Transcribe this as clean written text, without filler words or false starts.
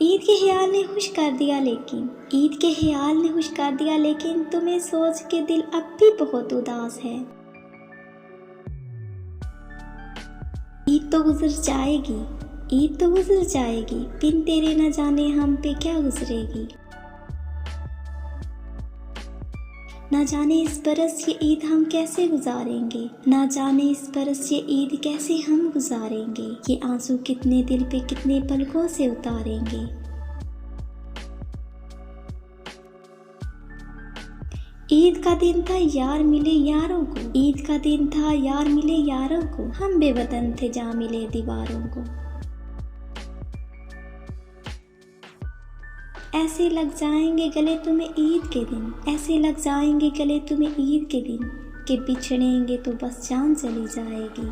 ईद के ख्याल ने खुश कर दिया लेकिन ईद के ख्याल ने खुश कर दिया लेकिन तुम्हें सोच के दिल अब भी बहुत उदास है। ईद तो गुजर जाएगी, ईद तो गुजर जाएगी, बिन तेरे न जाने हम पे क्या गुजरेगी। ना जाने इस बरस ये ईद हम कैसे गुजारेंगे, ना जाने इस बरस ये ईद कैसे हम गुजारेंगे। ये आंसू कितने दिल पे कितने पलकों से उतारेंगे। ईद का दिन था यार मिले यारों को, ईद का दिन था यार मिले यारों को, हम बेवतन थे जा मिले दीवारों को। ऐसे लग जाएंगे गले तुम्हें ईद के दिन, ऐसे लग जाएंगे गले तुम्हें ईद के दिन, कि बिछड़ेंगे तो बस जान चली जाएगी।